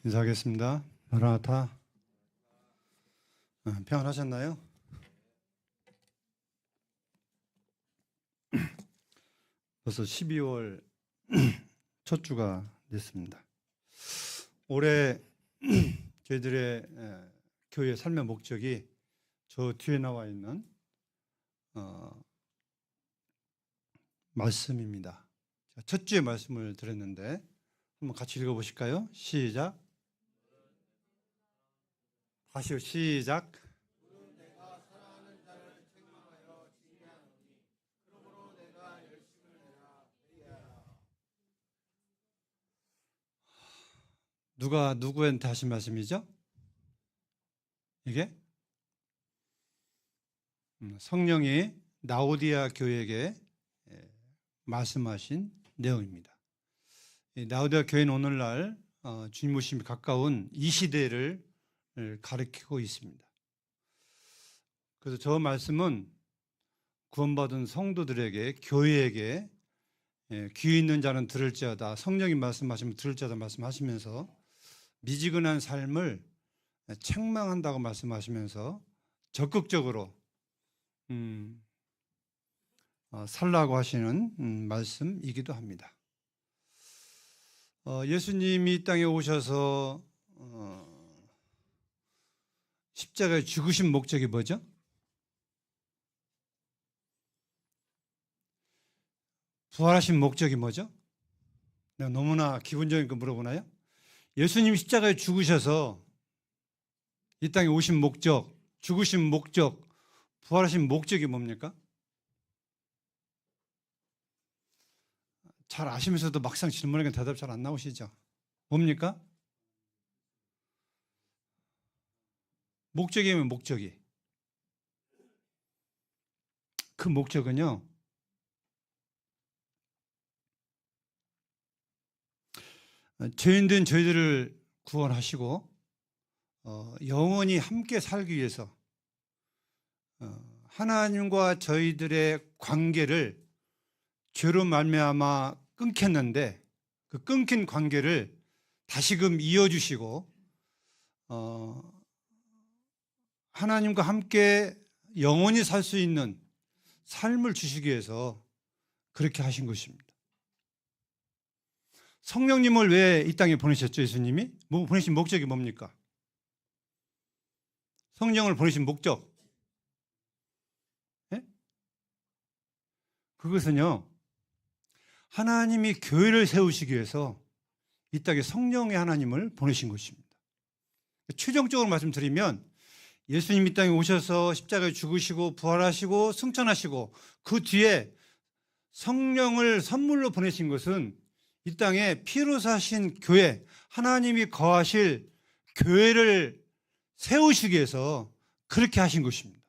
인사하겠습니다. 마라나타. 평안하셨나요? 벌써 12월 첫 주가 됐습니다. 올해 저희들의 교회 삶의 목적이 저 뒤에 나와 있는 말씀입니다. 첫 주에 말씀을 드렸는데 한번 같이 읽어보실까요? 시작. 다시요. 시작. 누가 누구한테 하신 말씀이죠? 이게 성령이 라오디아 교회에게 말씀하신 내용입니다. 라오디아 교회는 오늘날 주님 오심이 가까운 이 시대를 가리키고 있습니다. 그래서 저 말씀은 구원받은 성도들에게, 교회에게 귀 있는 자는 들을지어다, 성령이 말씀하시면 들을지어다 말씀하시면서 미지근한 삶을 책망한다고 말씀하시면서 적극적으로 살라고 하시는 말씀이기도 합니다. 예수님이 이 땅에 오셔서 십자가에 죽으신 목적이 뭐죠? 부활하신 목적이 뭐죠? 내가 너무나 기본적인 거 물어보나요? 예수님 십자가에 죽으셔서 이 땅에 오신 목적, 죽으신 목적, 부활하신 목적이 뭡니까? 잘 아시면서도 막상 질문하니까 대답 잘 안 나오시죠? 뭡니까? 목적이면 목적이. 그 목적은요, 죄인된 저희들을 구원하시고 영원히 함께 살기 위해서 하나님과 저희들의 관계를 죄로 말미암아 끊겼는데 그 끊긴 관계를 다시금 이어주시고 하나님과 함께 영원히 살 수 있는 삶을 주시기 위해서 그렇게 하신 것입니다. 성령님을 왜 이 땅에 보내셨죠? 예수님이? 보내신 목적이 뭡니까? 성령을 보내신 목적. 네? 그것은요, 하나님이 교회를 세우시기 위해서 이 땅에 성령의 하나님을 보내신 것입니다. 최종적으로 말씀드리면 예수님 이 땅에 오셔서 십자가에 죽으시고 부활하시고 승천하시고 그 뒤에 성령을 선물로 보내신 것은 이 땅에 피로 사신 교회, 하나님이 거하실 교회를 세우시기 위해서 그렇게 하신 것입니다.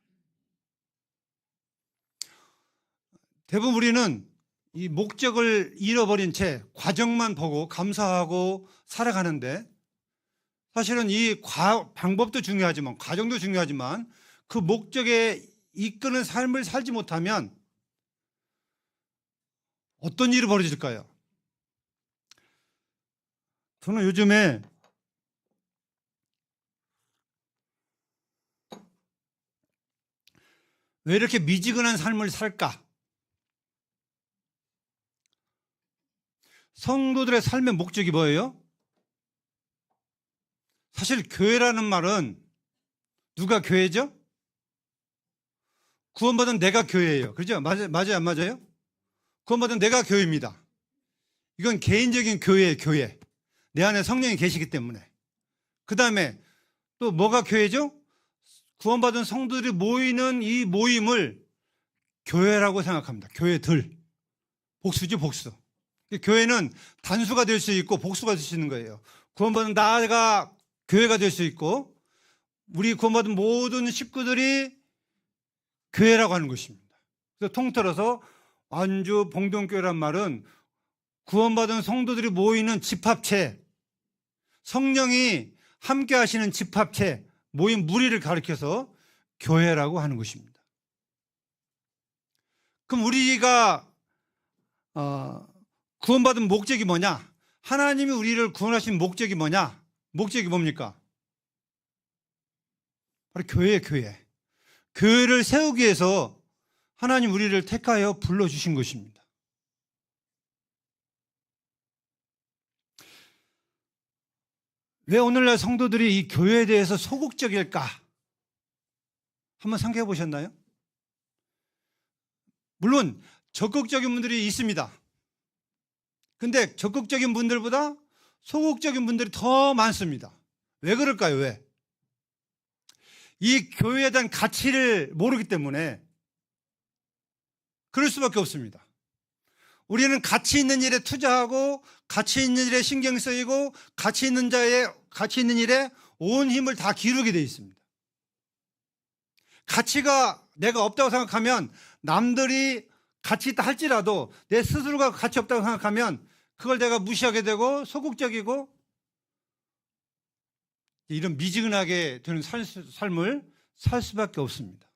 대부분 우리는 이 목적을 잃어버린 채 과정만 보고 감사하고 살아가는데 사실은 이 방법도 중요하지만 과정도 중요하지만 그 목적에 이끄는 삶을 살지 못하면 어떤 일이 벌어질까요? 저는 요즘에 왜 이렇게 미지근한 삶을 살까? 성도들의 삶의 목적이 뭐예요? 사실 교회라는 말은 누가 교회죠? 구원받은 내가 교회예요. 그렇죠? 맞아요, 안 맞아요? 구원받은 내가 교회입니다. 이건 개인적인 교회예요, 교회. 내 안에 성령이 계시기 때문에. 그 다음에 또 뭐가 교회죠? 구원받은 성도들이 모이는 이 모임을 교회라고 생각합니다. 교회들. 복수죠, 복수. 교회는 단수가 될 수 있고 복수가 될 수 있는 거예요. 구원받은 나가 교회가 될 수 있고 우리 구원받은 모든 식구들이 교회라고 하는 것입니다. 그래서 통틀어서 완주 봉동교회란 말은 구원받은 성도들이 모이는 집합체, 성령이 함께 하시는 집합체, 모임 무리를 가리켜서 교회라고 하는 것입니다. 그럼 우리가 구원받은 목적이 뭐냐? 하나님이 우리를 구원하신 목적이 뭐냐? 목적이 뭡니까? 바로 교회예요, 교회. 교회를 세우기 위해서 하나님 우리를 택하여 불러주신 것입니다. 왜 오늘날 성도들이 이 교회에 대해서 소극적일까? 한번 생각해 보셨나요? 물론 적극적인 분들이 있습니다. 근데 적극적인 분들보다 소극적인 분들이 더 많습니다. 왜 그럴까요? 왜? 이 교회에 대한 가치를 모르기 때문에 그럴 수밖에 없습니다. 우리는 가치 있는 일에 투자하고 가치 있는 일에 신경 쓰이고 가치 있는 일에 온 힘을 다 기울이게 되어 있습니다. 가치가 내가 없다고 생각하면 남들이 가치 있다 할지라도 내 스스로가 가치 없다고 생각하면 그걸 내가 무시하게 되고 소극적이고 이런 미지근하게 되는 삶을 살 수밖에 없습니다.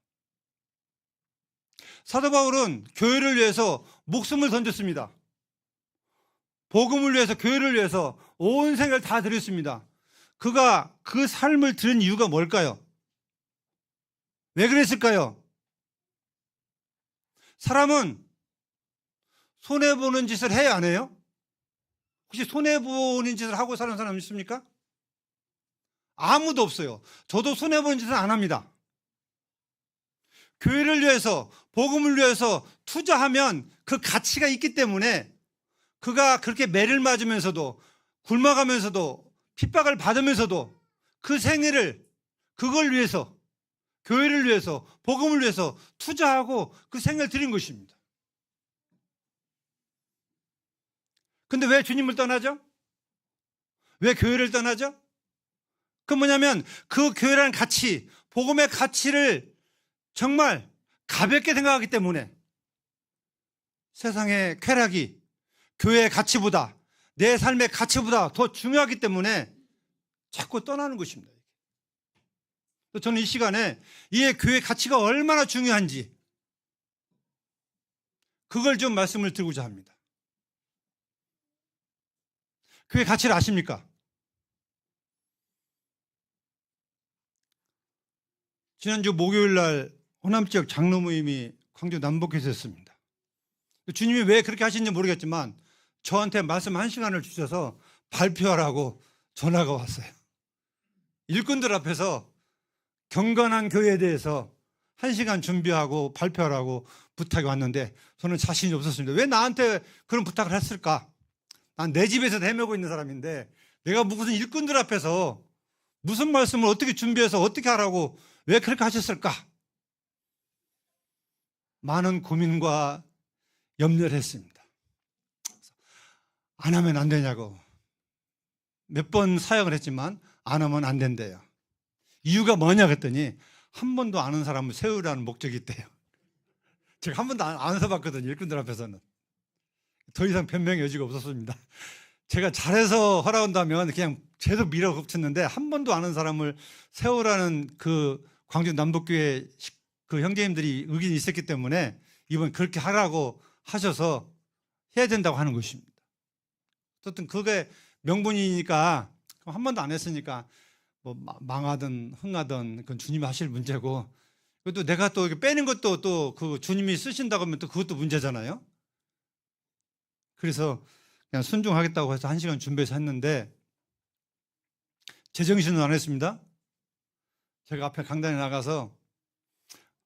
사도 바울은 교회를 위해서 목숨을 던졌습니다. 복음을 위해서, 교회를 위해서 온 생을 다 드렸습니다. 그가 그 삶을 들은 이유가 뭘까요? 왜 그랬을까요? 사람은 손해보는 짓을 해야 안 해요? 혹시 손해보는 짓을 하고 사는 사람 있습니까? 아무도 없어요. 저도 손해보는 짓은 안 합니다. 교회를 위해서, 복음을 위해서 투자하면 그 가치가 있기 때문에 그가 그렇게 매를 맞으면서도 굶어가면서도 핍박을 받으면서도 그 생애를 그걸 위해서, 교회를 위해서, 복음을 위해서 투자하고 그 생애를 드린 것입니다. 근데 왜 주님을 떠나죠? 왜 교회를 떠나죠? 그 뭐냐면 그 교회라는 가치, 복음의 가치를 정말 가볍게 생각하기 때문에 세상의 쾌락이 교회의 가치보다, 내 삶의 가치보다 더 중요하기 때문에 자꾸 떠나는 것입니다. 저는 이 시간에 이 교회의 가치가 얼마나 중요한지 그걸 좀 말씀을 드리고자 합니다. 교회 가치를 아십니까? 지난주 목요일 날 호남지역 장로 모임이 광주 남북에서 했습니다. 주님이 왜 그렇게 하시는지 모르겠지만 저한테 말씀 1시간을 주셔서 발표하라고 전화가 왔어요. 일꾼들 앞에서 경건한 교회에 대해서 1시간 준비하고 발표하라고 부탁이 왔는데 저는 자신이 없었습니다. 왜 나한테 그런 부탁을 했을까? 난 내 집에서 헤매고 있는 사람인데 내가 무슨 일꾼들 앞에서 무슨 말씀을 어떻게 준비해서 어떻게 하라고 왜 그렇게 하셨을까? 많은 고민과 염려를 했습니다. 안 하면 안 되냐고 몇 번 사역을 했지만 안 하면 안 된대요. 이유가 뭐냐 그랬더니 한 번도 아는 사람을 세우라는 목적이 있대요. 제가 한 번도 안 서봤거든요. 일꾼들 앞에서는. 더 이상 변명의 여지가 없었습니다. 제가 잘해서 허락한다면 그냥 계속 밀어붙였는데 한 번도 아는 사람을 세우라는 그 광주 남북교회 그 형제님들이 의견이 있었기 때문에 이번 그렇게 하라고 하셔서 해야 된다고 하는 것입니다. 어쨌든 그게 명분이니까 한 번도 안 했으니까 뭐 망하든 흥하든 그건 주님이 하실 문제고 또 내가 또 빼는 것도 또 그 주님이 쓰신다고 하면 또 그것도 문제잖아요. 그래서 그냥 순종하겠다고 해서 1시간 준비해서 했는데 제정신은 안 했습니다. 제가 앞에 강단에 나가서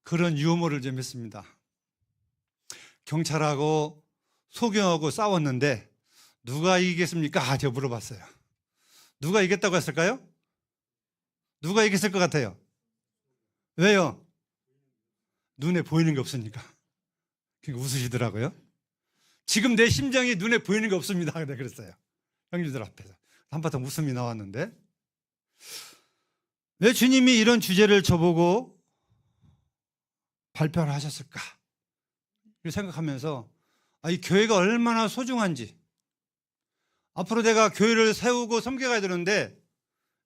그런 유머를 좀 했습니다. 경찰하고 소경하고 싸웠는데 누가 이기겠습니까? 제가 물어봤어요. 누가 이겼다고 했을까요? 누가 이겼을 것 같아요? 왜요? 눈에 보이는 게 없으니까. 그러니까 웃으시더라고요. 지금 내 심정이 눈에 보이는 게 없습니다. 그랬어요. 형님들 앞에서. 한바탕 웃음이 나왔는데 왜 주님이 이런 주제를 저보고 발표를 하셨을까? 이렇게 생각하면서 이 교회가 얼마나 소중한지 앞으로 내가 교회를 세우고 섬겨가야 되는데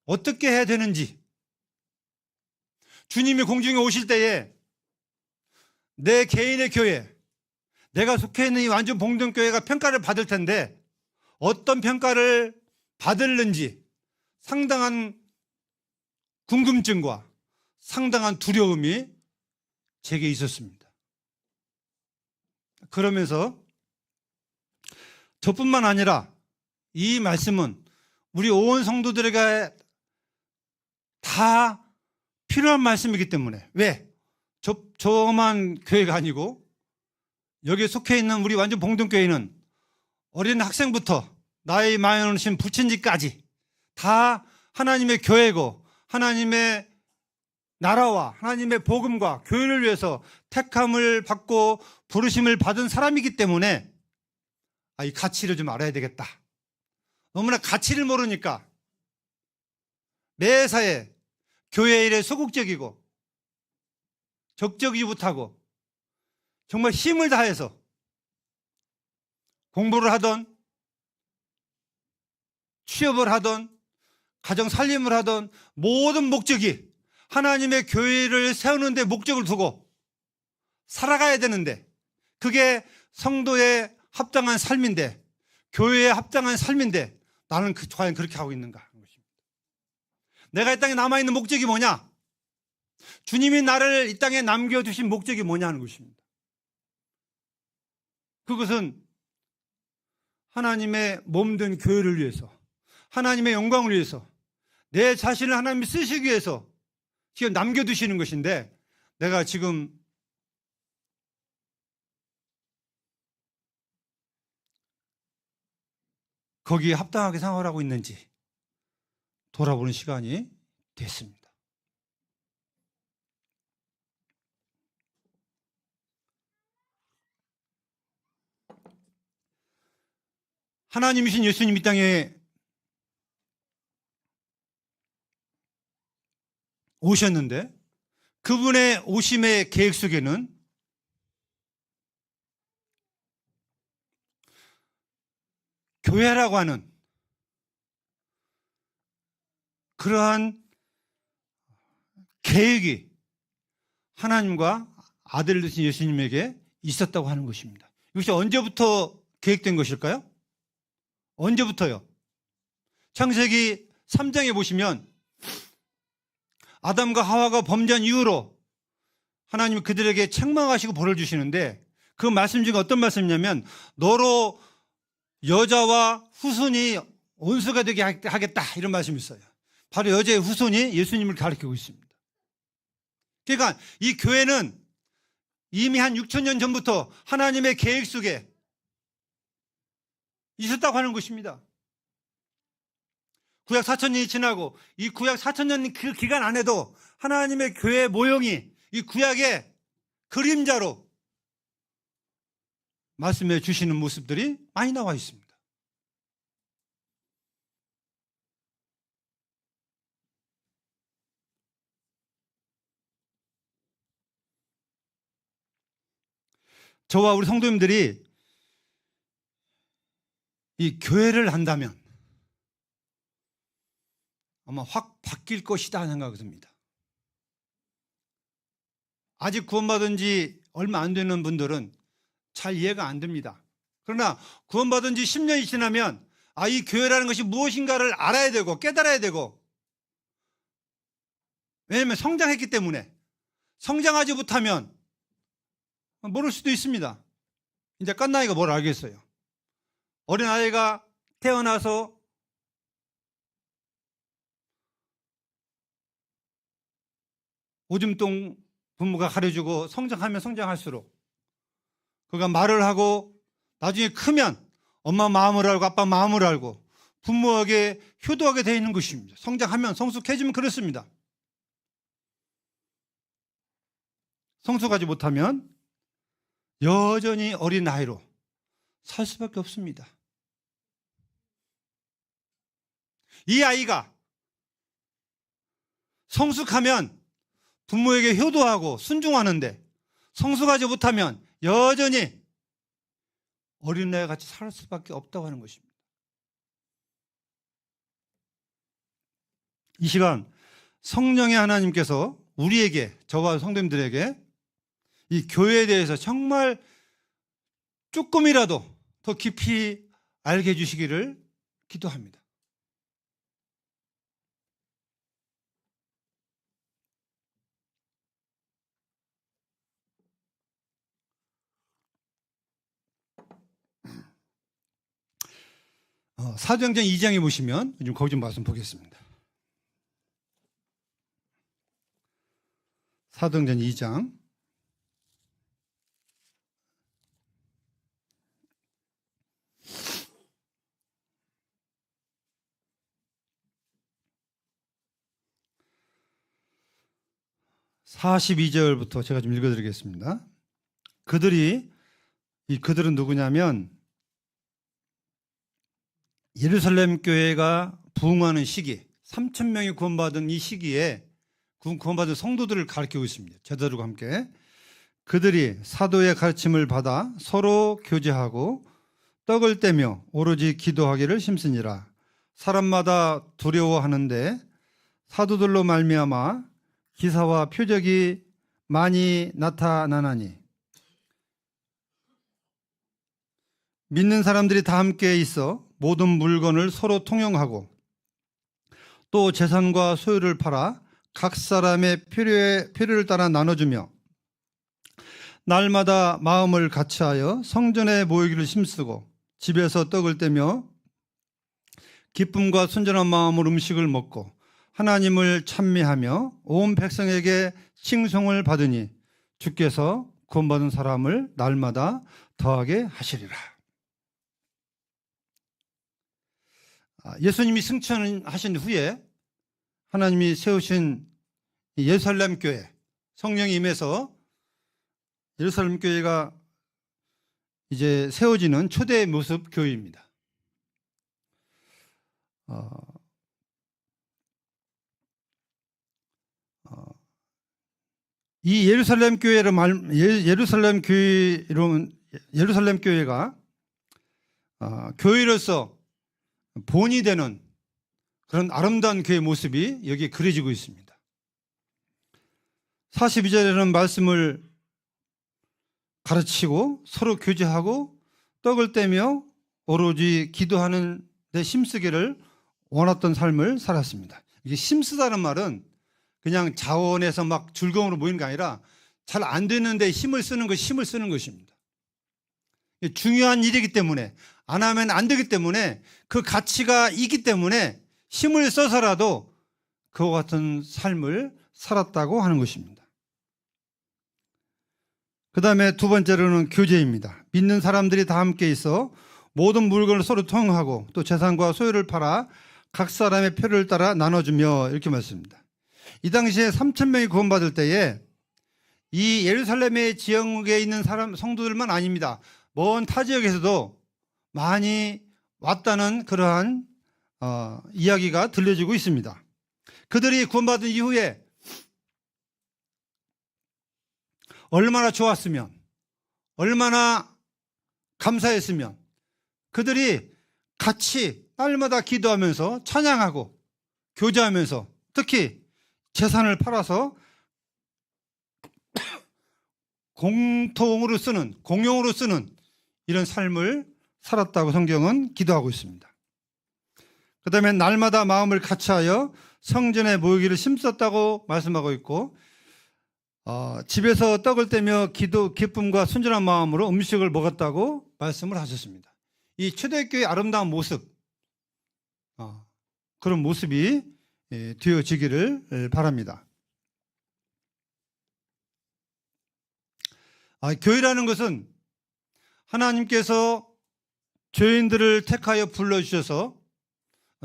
어떻게 해야 되는지 주님이 공중에 오실 때에 내 개인의 교회 내가 속해 있는 이 완전 봉동교회가 평가를 받을 텐데 어떤 평가를 받을는지 상당한 궁금증과 상당한 두려움이 제게 있었습니다. 그러면서 저뿐만 아니라 이 말씀은 우리 온 성도들에게 다 필요한 말씀이기 때문에, 왜? 저만 교회가 아니고 여기에 속해 있는 우리 완전 봉동교회는 어린 학생부터 나이 많으신 부친지까지 다 하나님의 교회고 하나님의 나라와 하나님의 복음과 교회를 위해서 택함을 받고 부르심을 받은 사람이기 때문에 이 가치를 좀 알아야 되겠다. 너무나 가치를 모르니까 매사에 교회 일에 소극적이고 적적이지 못하고 정말 힘을 다해서 공부를 하던 취업을 하던 가정 살림을 하던 모든 목적이 하나님의 교회를 세우는 데 목적을 두고 살아가야 되는데, 그게 성도의 합당한 삶인데, 교회에 합당한 삶인데 나는 과연 그렇게 하고 있는가? 내가 이 땅에 남아있는 목적이 뭐냐? 주님이 나를 이 땅에 남겨두신 목적이 뭐냐 하는 것입니다. 그것은 하나님의 몸된 교회를 위해서, 하나님의 영광을 위해서, 내 자신을 하나님이 쓰시기 위해서 지금 남겨두시는 것인데, 내가 지금 거기에 합당하게 생활을 하고 있는지 돌아보는 시간이 됐습니다. 하나님이신 예수님 이 땅에 오셨는데, 그분의 오심의 계획 속에는 교회라고 하는 그러한 계획이 하나님과 아들 되신 예수님에게 있었다고 하는 것입니다. 이것이 언제부터 계획된 것일까요? 언제부터요? 창세기 3장에 보시면 아담과 하와가 범죄한 이후로 하나님이 그들에게 책망하시고 벌을 주시는데, 그 말씀 중에 어떤 말씀이냐면 너로 여자와 후손이 원수가 되게 하겠다, 이런 말씀이 있어요. 바로 여자의 후손이 예수님을 가리키고 있습니다. 그러니까 이 교회는 이미 한 6,000년 전부터 하나님의 계획 속에 있었다고 하는 것입니다. 구약 4,000년이 지나고 이 구약 4,000년 그 기간 안에도 하나님의 교회 모형이 이 구약의 그림자로 말씀해 주시는 모습들이 많이 나와 있습니다. 저와 우리 성도님들이 이 교회를 한다면 아마 확 바뀔 것이다 생각합니다. 아직 구원받은 지 얼마 안 되는 분들은 잘 이해가 안 됩니다. 그러나 구원받은 지 10년이 지나면 이 교회라는 것이 무엇인가를 알아야 되고 깨달아야 되고, 왜냐하면 성장했기 때문에. 성장하지 못하면 모를 수도 있습니다. 이제 갓나이가 뭘 알겠어요. 어린아이가 태어나서 오줌통 부모가 가려주고 성장하면 성장할수록 그가 말을 하고 나중에 크면 엄마 마음을 알고 아빠 마음을 알고 부모에게 효도하게 되어 있는 것입니다. 성장하면, 성숙해지면 그렇습니다. 성숙하지 못하면 여전히 어린 아이로 살 수밖에 없습니다. 이 아이가 성숙하면 부모에게 효도하고 순종하는데, 성숙하지 못하면 여전히 어린아이 같이 살 수밖에 없다고 하는 것입니다. 이 시간 성령의 하나님께서 우리에게, 저와 성도님들에게 이 교회에 대해서 정말 조금이라도 더 깊이 알게 해주시기를 기도합니다. 사도행전 2장에 보시면 좀 거기 좀 말씀 보겠습니다. 사도행전 2장 42절부터 제가 좀 읽어드리겠습니다. 그들은 누구냐면 예루살렘 교회가 부흥하는 시기, 3,000명이 구원받은 이 시기에 구원받은 성도들을 가르치고 있습니다. 제자들과 함께 그들이 사도의 가르침을 받아 서로 교제하고 떡을 떼며 오로지 기도하기를 힘쓰니라. 사람마다 두려워하는데 사도들로 말미암아 기사와 표적이 많이 나타나나니 믿는 사람들이 다 함께 있어 모든 물건을 서로 통용하고 또 재산과 소유를 팔아 각 사람의 필요를 따라 나눠주며 날마다 마음을 같이하여 성전에 모이기를 힘쓰고 집에서 떡을 떼며 기쁨과 순전한 마음으로 음식을 먹고 하나님을 찬미하며 온 백성에게 칭송을 받으니 주께서 구원받은 사람을 날마다 더하게 하시리라. 예수님이 승천하신 후에 하나님이 세우신 예루살렘 교회, 성령이 임해서 예루살렘 교회가 이제 세워지는 초대 모습 교회입니다. 이 예루살렘 교회가 교회로서 본이 되는 그런 아름다운 교회 모습이 여기에 그려지고 있습니다. 42절에는 말씀을 가르치고 서로 교제하고 떡을 떼며 오로지 기도하는 데 힘쓰기를 원했던 삶을 살았습니다. 이게 힘쓰다는 말은 그냥 자원에서 막 즐거움으로 모이는 게 아니라 잘 안 되는데 힘을 쓰는 것입니다. 중요한 일이기 때문에 안 하면 안 되기 때문에 그 가치가 있기 때문에 힘을 써서라도 그와 같은 삶을 살았다고 하는 것입니다. 그 다음에 두 번째로는 교제입니다. 믿는 사람들이 다 함께 있어 모든 물건을 서로 통용하고 또 재산과 소유를 팔아 각 사람의 표를 따라 나눠주며 이렇게 말씀합니다. 이 당시에 3,000명이 구원받을 때에 이 예루살렘의 지역에 있는 성도들만 아닙니다. 먼 타 지역에서도 많이 왔다는 그러한 이야기가 들려지고 있습니다. 그들이 구원받은 이후에 얼마나 좋았으면, 얼마나 감사했으면 그들이 같이 날마다 기도하면서 찬양하고 교제하면서 특히 재산을 팔아서 공용으로 쓰는 이런 삶을 살았다고 성경은 기도하고 있습니다. 그 다음에 날마다 마음을 같이하여 성전에 모이기를 힘썼다고 말씀하고 있고 집에서 떡을 떼며 기쁨과 순전한 마음으로 음식을 먹었다고 말씀을 하셨습니다. 이 초대교회의 아름다운 모습, 그런 모습이 되어지기를 바랍니다. 교회라는 것은 하나님께서 죄인들을 택하여 불러주셔서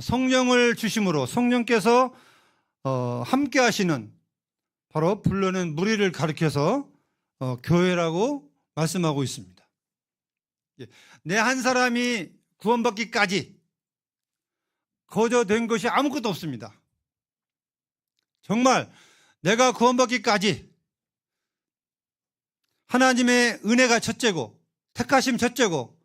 성령을 주심으로 성령께서 함께 하시는 바로 불러낸 무리를 가리켜서 교회라고 말씀하고 있습니다. 내 한 사람이 구원받기까지 거저된 것이 아무것도 없습니다. 정말 내가 구원받기까지 하나님의 은혜가 첫째고 택하심 첫째고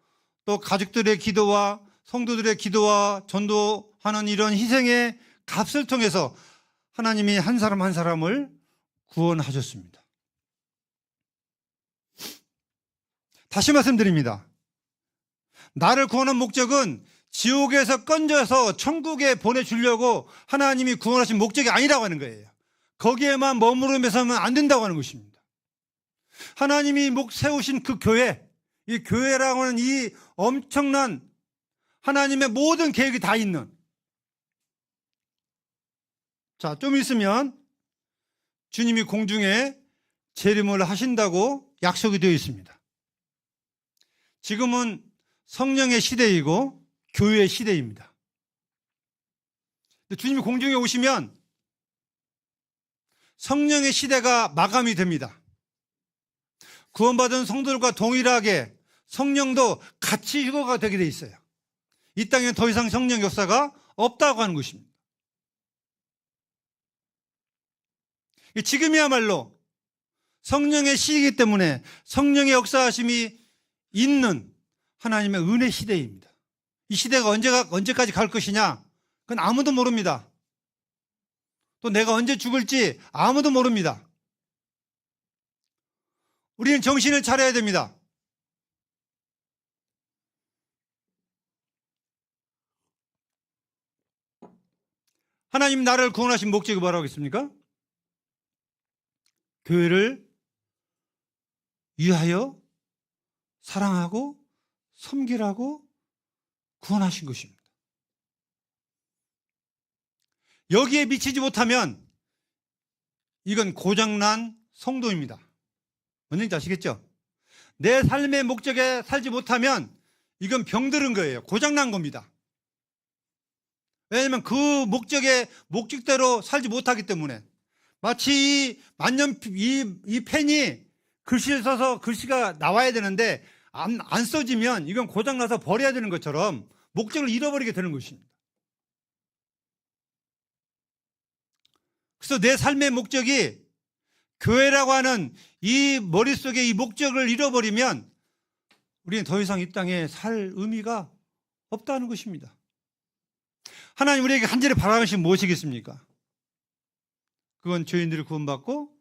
또 가족들의 기도와 성도들의 기도와 전도하는 이런 희생의 값을 통해서 하나님이 한 사람 한 사람을 구원하셨습니다. 다시 말씀드립니다. 나를 구원한 목적은 지옥에서 건져서 천국에 보내주려고 하나님이 구원하신 목적이 아니라고 하는 거예요. 거기에만 머무르면서는 안 된다고 하는 것입니다. 하나님이 세우신 그 교회, 이 교회라고 하는 이 엄청난 하나님의 모든 계획이 다 있는. 자, 좀 있으면 주님이 공중에 재림을 하신다고 약속이 되어 있습니다. 지금은 성령의 시대이고 교회의 시대입니다. 주님이 공중에 오시면 성령의 시대가 마감이 됩니다. 구원받은 성도들과 동일하게 성령도 같이 휴거가 되게 돼 있어요. 이 땅에 더 이상 성령 역사가 없다고 하는 것입니다. 지금이야말로 성령의 시이기 때문에 성령의 역사하심이 있는 하나님의 은혜 시대입니다. 이 시대가 언제까지 갈 것이냐? 그건 아무도 모릅니다. 또 내가 언제 죽을지 아무도 모릅니다. 우리는 정신을 차려야 됩니다. 하나님 나를 구원하신 목적이 뭐라고 했습니까? 교회를 위하여 사랑하고 섬기라고 구원하신 것입니다. 여기에 미치지 못하면 이건 고장난 성도입니다. 뭔지 아시겠죠? 내 삶의 목적에 살지 못하면 이건 병들은 거예요. 고장난 겁니다. 왜냐하면 그 목적대로 살지 못하기 때문에. 마치 이 펜이 글씨를 써서 글씨가 나와야 되는데 안 써지면 이건 고장나서 버려야 되는 것처럼 목적을 잃어버리게 되는 것입니다. 그래서 내 삶의 목적이 교회라고 하는 이 머릿속에 이 목적을 잃어버리면 우리는 더 이상 이 땅에 살 의미가 없다는 것입니다. 하나님 우리에게 간절히 바라는 것이 무엇이겠습니까? 그건 죄인들이 구원받고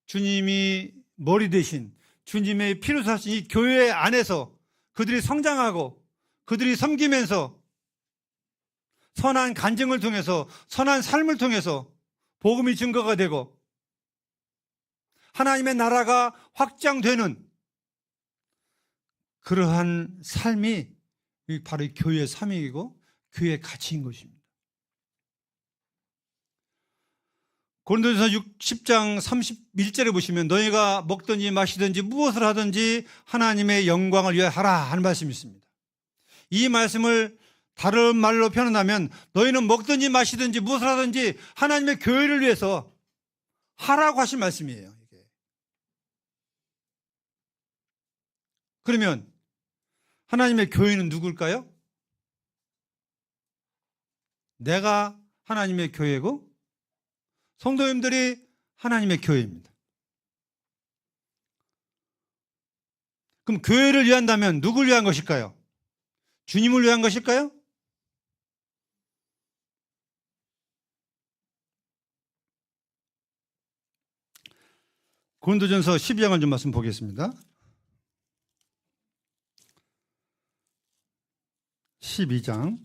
주님이 머리 대신 주님의 피로 사신 이 교회 안에서 그들이 성장하고 그들이 섬기면서 선한 간증을 통해서 선한 삶을 통해서 복음이 증거가 되고 하나님의 나라가 확장되는 그러한 삶이 바로 교회의 사명이고 교회의 가치인 것입니다. 고린도전서 10장 31절에 보시면 너희가 먹든지 마시든지 무엇을 하든지 하나님의 영광을 위하여 하라 하는 말씀이 있습니다. 이 말씀을 다른 말로 표현하면 너희는 먹든지 마시든지 무엇을 하든지 하나님의 교회를 위해서 하라고 하신 말씀이에요. 이게. 그러면 하나님의 교회는 누굴까요? 내가 하나님의 교회고 성도님들이 하나님의 교회입니다. 그럼 교회를 위한다면 누굴 위한 것일까요? 주님을 위한 것일까요? 고린도전서 12장을 좀 말씀 보겠습니다. 12장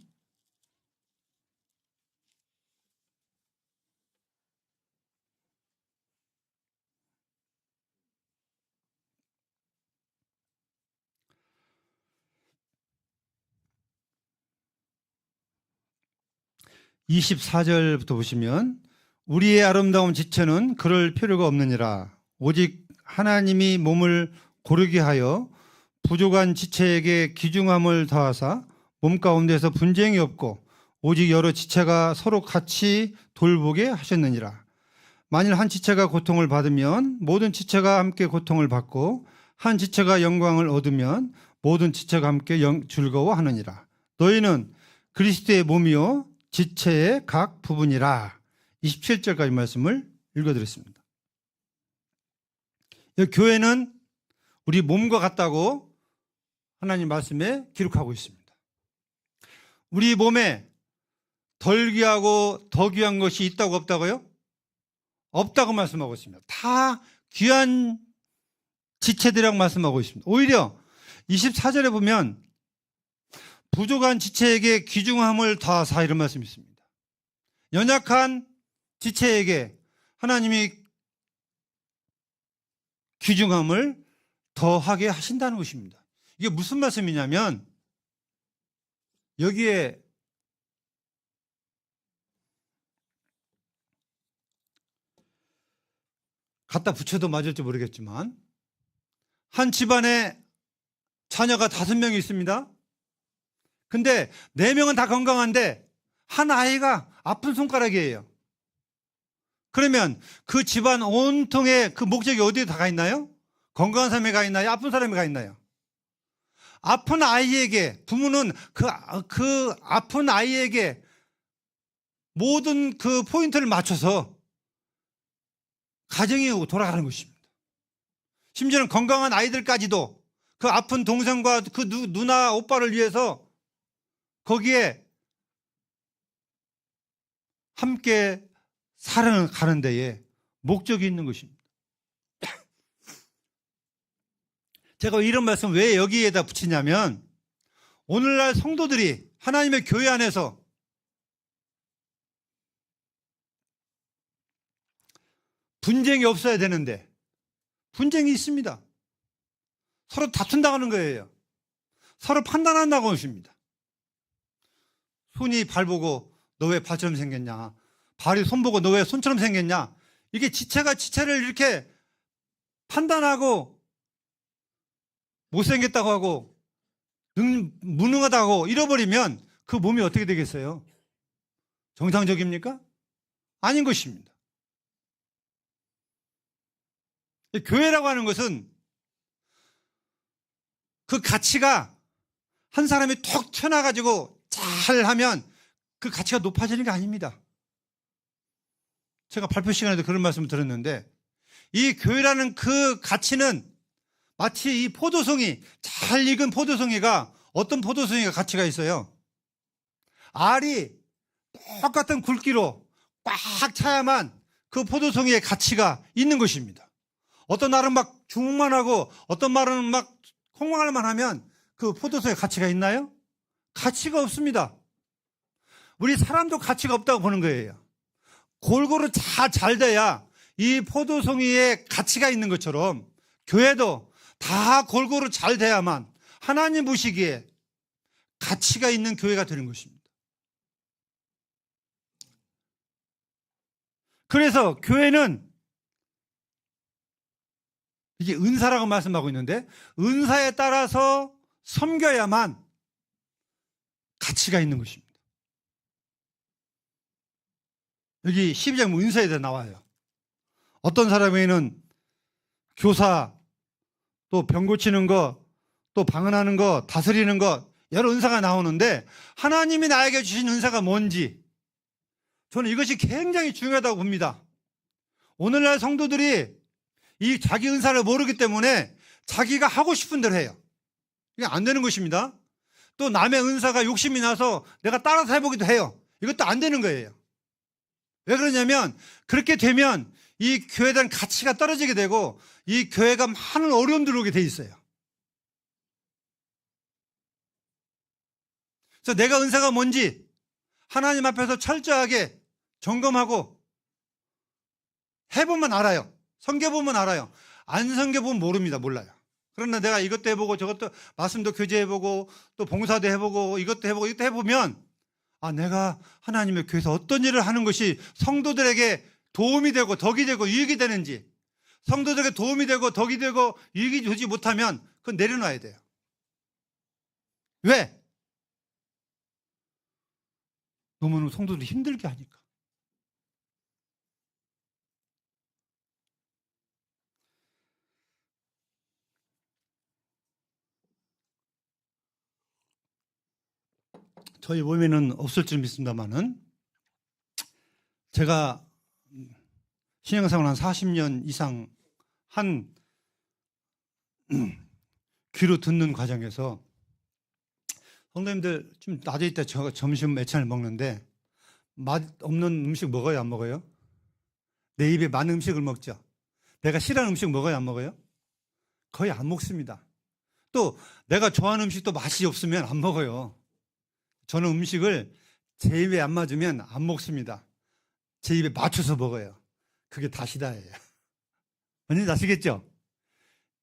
24절부터 보시면 우리의 아름다운 지체는 그럴 필요가 없느니라. 오직 하나님이 몸을 고르게 하여 부족한 지체에게 귀중함을 더하사 몸 가운데서 분쟁이 없고 오직 여러 지체가 서로 같이 돌보게 하셨느니라. 만일 한 지체가 고통을 받으면 모든 지체가 함께 고통을 받고 한 지체가 영광을 얻으면 모든 지체가 함께 즐거워하느니라. 너희는 그리스도의 몸이요 지체의 각 부분이라. 27절까지 말씀을 읽어드렸습니다. 교회는 우리 몸과 같다고 하나님 말씀에 기록하고 있습니다. 우리 몸에 덜 귀하고 더 귀한 것이 있다고 없다고요? 없다고 말씀하고 있습니다. 다 귀한 지체들이라고 말씀하고 있습니다. 오히려 24절에 보면 부족한 지체에게 귀중함을 더하사 이런 말씀이 있습니다. 연약한 지체에게 하나님이 귀중함을 더하게 하신다는 것입니다. 이게 무슨 말씀이냐면 여기에 갖다 붙여도 맞을지 모르겠지만 한 집안에 자녀가 5명이 있습니다. 근데 4명은 다 건강한데 한 아이가 아픈 손가락이에요. 그러면 그 집안 온통의 그 목적이 어디에 다 가 있나요? 건강한 사람이 가 있나요? 아픈 사람이 가 있나요? 아픈 아이에게 부모는 그 아픈 아이에게 모든 그 포인트를 맞춰서 가정이 돌아가는 것입니다. 심지어는 건강한 아이들까지도 그 아픈 동생과 그 누나 오빠를 위해서 거기에 함께 살아가는 데에 목적이 있는 것입니다. 제가 이런 말씀 왜 여기에다 붙이냐면 오늘날 성도들이 하나님의 교회 안에서 분쟁이 없어야 되는데 분쟁이 있습니다. 서로 다툰다는 거예요. 서로 판단한다고 하십니다. 손이 발 보고 너 왜 발처럼 생겼냐, 발이 손 보고 너 왜 손처럼 생겼냐, 이게 지체가 지체를 이렇게 판단하고 못생겼다고 하고 무능하다고 잃어버리면 그 몸이 어떻게 되겠어요? 정상적입니까? 아닌 것입니다. 교회라고 하는 것은 그 가치가 한 사람이 톡 튀어나가지고 잘하면 그 가치가 높아지는 게 아닙니다. 제가 발표 시간에도 그런 말씀을 들었는데 이 교회라는 그 가치는 마치 이 포도송이, 잘 익은 포도송이가, 어떤 포도송이가 가치가 있어요? 알이 똑같은 굵기로 꽉 차야만 그 포도송이의 가치가 있는 것입니다. 어떤 날은 막 주먹만 하고 어떤 날은 막 콩알만 하면 그 포도송의 가치가 있나요? 가치가 없습니다. 우리 사람도 가치가 없다고 보는 거예요. 골고루 잘 돼야 이 포도송이의 가치가 있는 것처럼 교회도 다 골고루 잘 돼야만 하나님 보시기에 가치가 있는 교회가 되는 것입니다. 그래서 교회는 이게 은사라고 말씀하고 있는데 은사에 따라서 섬겨야만 가치가 있는 것입니다. 여기 12장 은사에 대해 나와요. 어떤 사람에게는 교사, 또 병 고치는 거, 또 방언하는 거, 다스리는 거, 여러 은사가 나오는데 하나님이 나에게 주신 은사가 뭔지 저는 이것이 굉장히 중요하다고 봅니다. 오늘날 성도들이 이 자기 은사를 모르기 때문에 자기가 하고 싶은 대로 해요. 이게 안 되는 것입니다. 또 남의 은사가 욕심이 나서 내가 따라서 해보기도 해요. 이것도 안 되는 거예요. 왜 그러냐면 그렇게 되면 이 교회에 대한 가치가 떨어지게 되고 이 교회가 많은 어려움들을 오게 돼 있어요. 그래서 내가 은사가 뭔지 하나님 앞에서 철저하게 점검하고 해보면 알아요. 섬겨보면 알아요. 안 섬겨보면 모릅니다. 몰라요. 그러나 내가 이것도 해보고 저것도 말씀도 교제해보고 또 봉사도 해보고 이것도 해보고 이것도 해보면 내가 하나님의 교회에서 어떤 일을 하는 것이 성도들에게 도움이 되고 덕이 되고 유익이 되는지, 성도들에게 도움이 되고 덕이 되고 유익이 되지 못하면 그건 내려놔야 돼요. 왜? 너무 성도들이 힘들게 하니까. 저희 몸에는 없을 줄 믿습니다만은 제가 신앙생활 한 40년 이상 한 귀로 듣는 과정에서 성도님들 좀 낮에 있다 점심 매찬을 먹는데 맛 없는 음식 먹어요, 안 먹어요? 내 입에 맞는 음식을 먹죠. 내가 싫어하는 음식 먹어요, 안 먹어요? 거의 안 먹습니다. 또 내가 좋아하는 음식도 맛이 없으면 안 먹어요. 저는 음식을 제 입에 안 맞으면 안 먹습니다. 제 입에 맞춰서 먹어요. 그게 다시다예요. 언니 아시겠죠?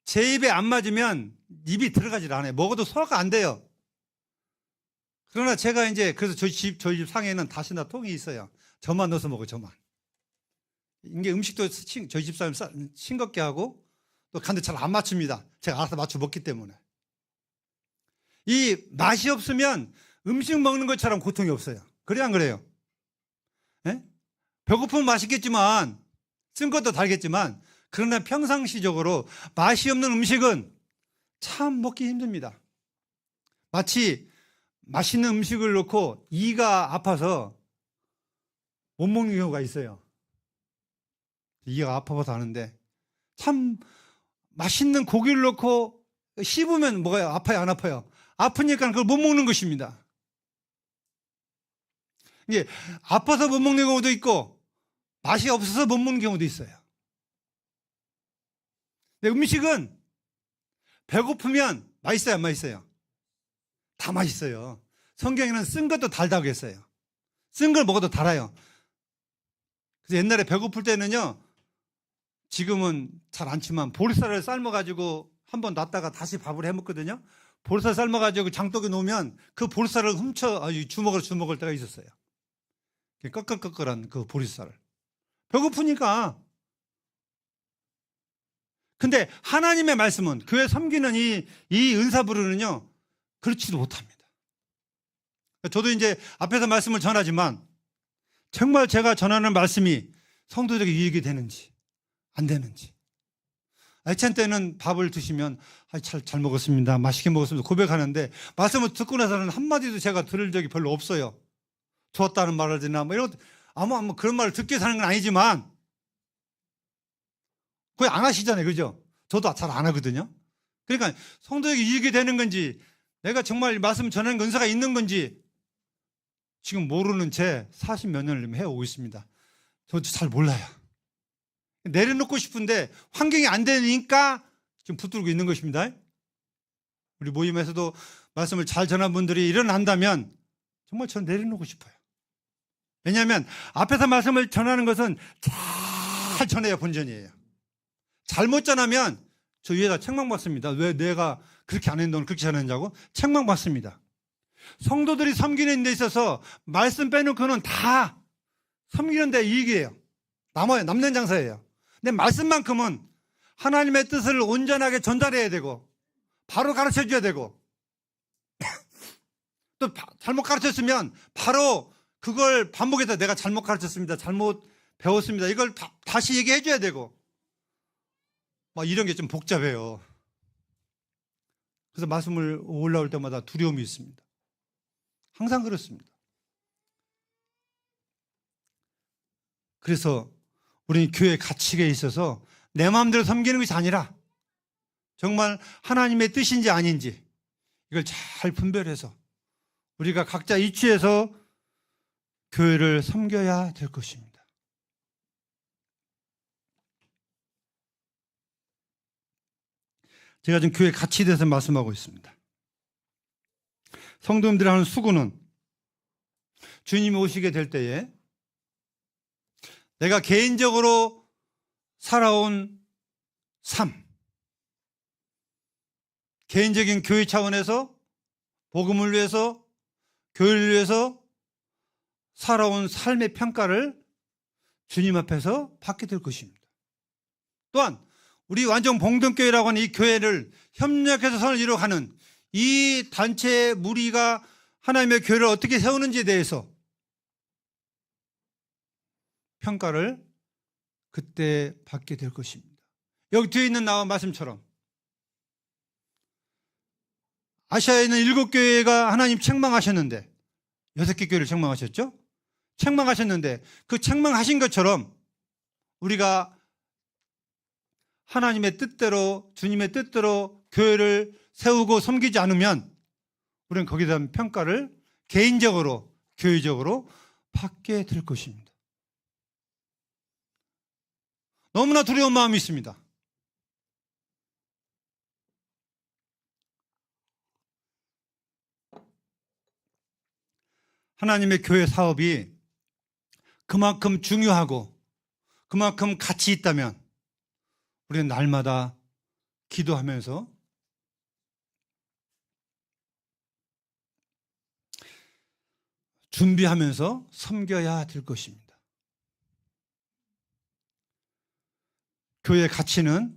제 입에 안 맞으면 입이 들어가질 않아요. 먹어도 소화가 안 돼요. 그러나 제가 이제 그래서 저희 집 상에는 다시나 통이 있어요. 저만 넣어서 먹어요, 저만. 이게 음식도 저희 집사람 싱겁게 하고 또 간도 잘 안 맞춥니다. 제가 알아서 맞춰 먹기 때문에. 이 맛이 없으면 음식 먹는 것처럼 고통이 없어요. 그래 안 그래요? 예? 배고프면 맛있겠지만 쓴 것도 달겠지만 그러나 평상시적으로 맛이 없는 음식은 참 먹기 힘듭니다. 마치 맛있는 음식을 넣고 이가 아파서 못 먹는 경우가 있어요. 이가 아파서 하는데 참 맛있는 고기를 넣고 씹으면 뭐가요? 아파요, 안 아파요? 아프니까 그걸 못 먹는 것입니다. 이게 아파서 못 먹는 경우도 있고 맛이 없어서 못 먹는 경우도 있어요. 근데 음식은 배고프면 맛있어요, 안 맛있어요? 다 맛있어요. 성경에는 쓴 것도 달다고 했어요. 쓴 걸 먹어도 달아요. 그래서 옛날에 배고플 때는요, 지금은 잘 안 치면 보리쌀을 삶아가지고 한번 놨다가 다시 밥을 해 먹거든요. 보리쌀 삶아가지고 장독에 놓으면 그 보리쌀을 훔쳐 주먹을 때가 있었어요. 꺼끌꺼끌한 그 보리쌀을. 배고프니까. 근데 하나님의 말씀은 교회 섬기는 이 은사 부르는요, 그렇지도 못합니다. 저도 이제 앞에서 말씀을 전하지만 정말 제가 전하는 말씀이 성도들에게 유익이 되는지 안 되는지. 알찬 때는 밥을 드시면 잘 먹었습니다, 맛있게 먹었습니다 고백하는데 말씀을 듣고 나서는 한마디도 제가 들을 적이 별로 없어요. 좋았다는 말을 듣나 뭐 이런 아무 그런 말을 듣게 사는 건 아니지만 거의 안 하시잖아요, 그죠? 저도 잘 안 하거든요. 그러니까 성도에게 유익이 되는 건지 내가 정말 말씀 전하는 은사가 있는 건지 지금 모르는 채 40몇 년을 해오고 있습니다. 저도 잘 몰라요. 내려놓고 싶은데 환경이 안 되니까 지금 붙들고 있는 것입니다. 우리 모임에서도 말씀을 잘 전한 분들이 일어난다면 정말 저는 내려놓고 싶어요. 왜냐하면 앞에서 말씀을 전하는 것은 잘 전해야 본전이에요. 잘못 전하면 저 위에다 책망받습니다. 왜 내가 그렇게 안 했는데 그렇게 잘했냐고 책망받습니다. 성도들이 섬기는 데 있어서 말씀 빼놓고는 다 섬기는 데 이익이에요. 남는 장사예요. 근데 말씀만큼은 하나님의 뜻을 온전하게 전달해야 되고 바로 가르쳐줘야 되고 또 잘못 가르쳤으면 바로 그걸 반복해서 내가 잘못 가르쳤습니다, 잘못 배웠습니다, 이걸 다시 얘기해 줘야 되고 막 이런 게 좀 복잡해요. 그래서 말씀을 올라올 때마다 두려움이 있습니다. 항상 그렇습니다. 그래서 우리는 교회 가치에 있어서 내 마음대로 섬기는 것이 아니라 정말 하나님의 뜻인지 아닌지 이걸 잘 분별해서 우리가 각자 위치에서 교회를 섬겨야 될 것입니다. 제가 지금 교회 가치에 대해서 말씀하고 있습니다. 성도님들이 하는 수고는 주님이 오시게 될 때에 내가 개인적으로 살아온 삶, 개인적인 교회 차원에서 복음을 위해서 교회를 위해서 살아온 삶의 평가를 주님 앞에서 받게 될 것입니다. 또한 우리 완전 봉동교회라고 하는 이 교회를 협력해서 선을 이루어가는 이 단체의 무리가 하나님의 교회를 어떻게 세우는지에 대해서 평가를 그때 받게 될 것입니다. 여기 뒤에 있는 나와 말씀처럼 아시아에 있는 7교회가 하나님 책망하셨는데 6개 교회를 책망하셨죠? 책망하셨는데 그 책망하신 것처럼 우리가 하나님의 뜻대로 주님의 뜻대로 교회를 세우고 섬기지 않으면 우리는 거기에 대한 평가를 개인적으로 교회적으로 받게 될 것입니다. 너무나 두려운 마음이 있습니다. 하나님의 교회 사업이 그만큼 중요하고 그만큼 가치 있다면 우리는 날마다 기도하면서 준비하면서 섬겨야 될 것입니다. 교회의 가치는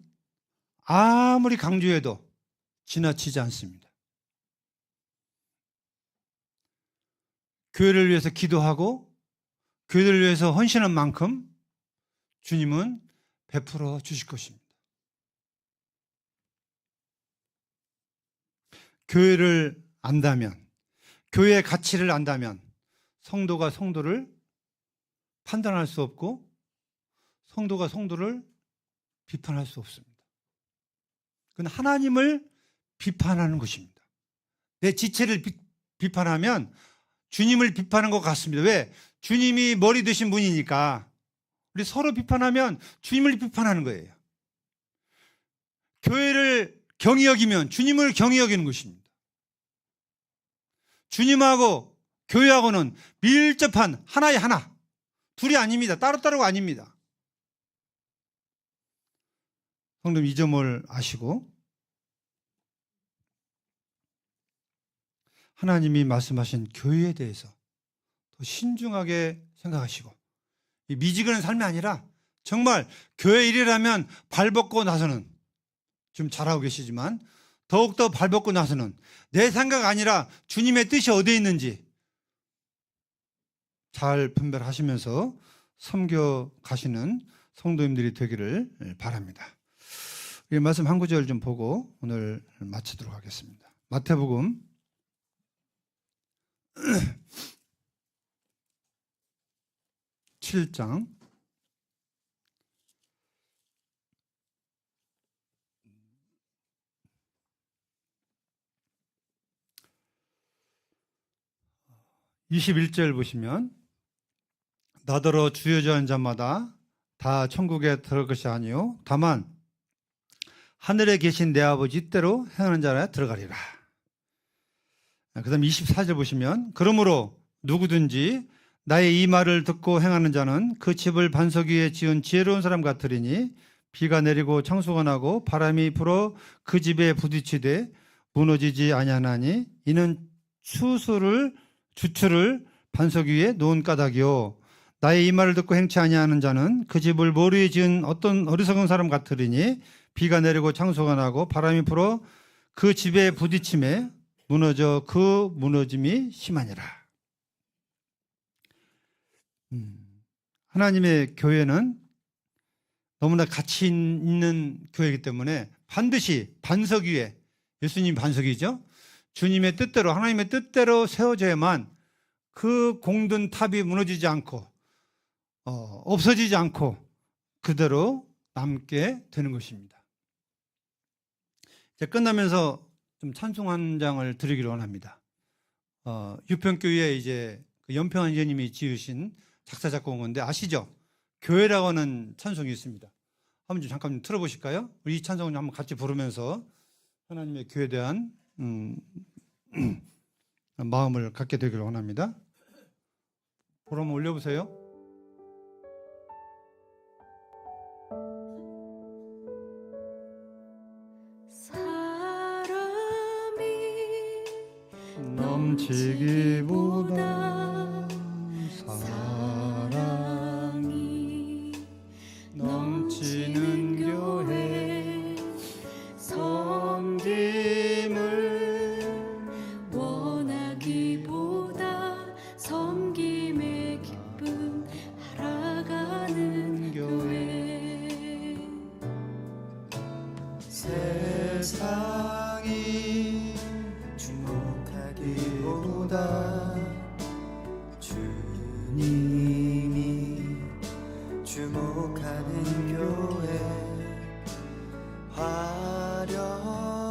아무리 강조해도 지나치지 않습니다. 교회를 위해서 기도하고 교회를 위해서 헌신한 만큼 주님은 베풀어 주실 것입니다. 교회를 안다면, 교회의 가치를 안다면 성도가 성도를 판단할 수 없고 성도가 성도를 비판할 수 없습니다. 그건 하나님을 비판하는 것입니다. 내 지체를 비판하면 주님을 비판한 것 같습니다. 왜? 주님이 머리 드신 분이니까. 우리 서로 비판하면 주님을 비판하는 거예요. 교회를 경히 여기면 주님을 경히 여기는 것입니다. 주님하고 교회하고는 밀접한 하나의 하나. 둘이 아닙니다. 따로따로가 아닙니다. 성도님, 이 점을 아시고 하나님이 말씀하신 교회에 대해서 더 신중하게 생각하시고, 이 미지근한 삶이 아니라 정말 교회 일이라면 발벗고 나서는, 지금 잘하고 계시지만 더욱더 발벗고 나서는 내 생각 아니라 주님의 뜻이 어디에 있는지 잘 분별하시면서 섬겨 가시는 성도님들이 되기를 바랍니다. 이 말씀 한 구절 좀 보고 오늘 마치도록 하겠습니다. 마태복음 7장 21절 보시면, 나더러 주여져한 자마다 다 천국에 들어갈 것이 아니요 다만 하늘에 계신 내 아버지 뜻대로 행하는 자라 들어가리라. 그 다음 24절 보시면, 그러므로 누구든지 나의 이 말을 듣고 행하는 자는 그 집을 반석 위에 지은 지혜로운 사람 같으리니 비가 내리고 창수가 나고 바람이 불어 그 집에 부딪히되 무너지지 아니하나니 이는 주추를 반석 위에 놓은 까닭이요 나의 이 말을 듣고 행치 아니하는 자는 그 집을 모르 위에 지은 어떤 어리석은 사람 같으리니 비가 내리고 창수가 나고 바람이 불어 그 집에 부딪힘에 무너져 그 무너짐이 심하니라. 하나님의 교회는 너무나 가치 있는 교회이기 때문에 반드시 반석 위에, 예수님 반석이죠, 주님의 뜻대로, 하나님의 뜻대로 세워져야만 그 공든 탑이 무너지지 않고 없어지지 않고 그대로 남게 되는 것입니다. 이제 끝나면서 좀 찬송 한 장을 드리기를 원합니다. 유평교회 이제 연평한 의원님이 지으신 작사 작곡인데 아시죠? 교회라고 하는 찬송이 있습니다. 한번 잠깐 좀 틀어보실까요? 우리 이 찬송을 한번 같이 부르면서 하나님의 교회에 대한 마음을 갖게 되기를 원합니다. 보러 한번 올려보세요. 사람이 넘치기보다 사랑이 넘치는 교회, 섬김을 원하기보다 섬김의 기쁨 알아가는 교회. 세상이 주목하기보다 주님이 주목하는 교회, 화려한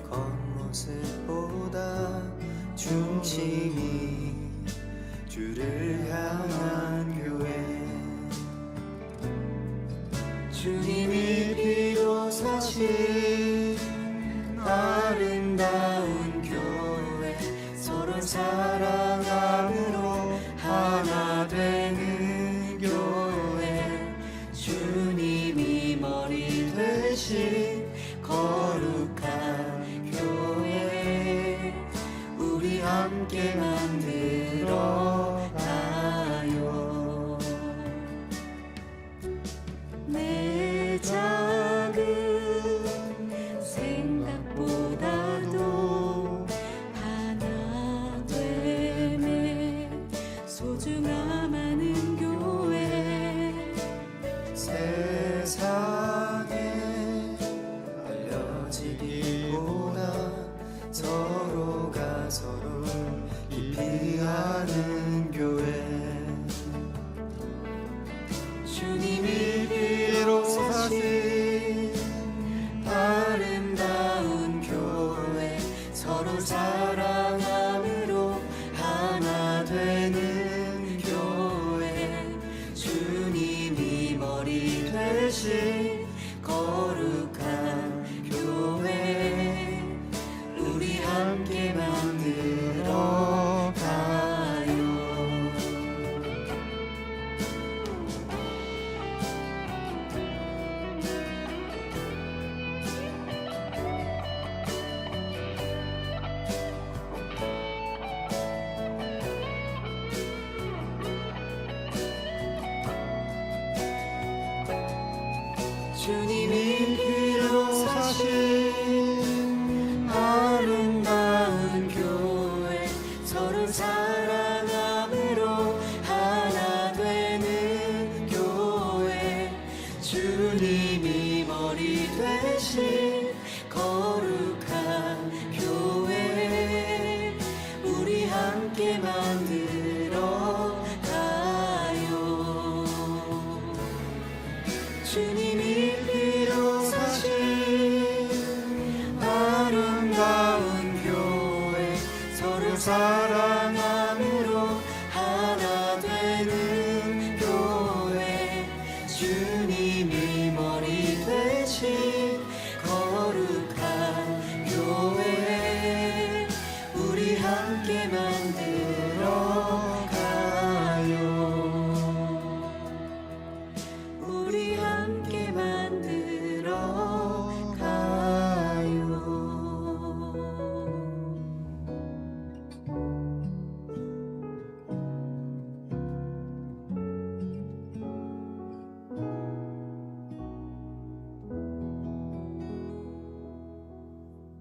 겉모습보다 중심이 주를 향한 교회, 주님이 피로 사신 아름다운 교회, 서로 사랑함으로 하나 되는 교회, 주님이 머리 되신 거룩한 교회, 우리 함께 만드는 사랑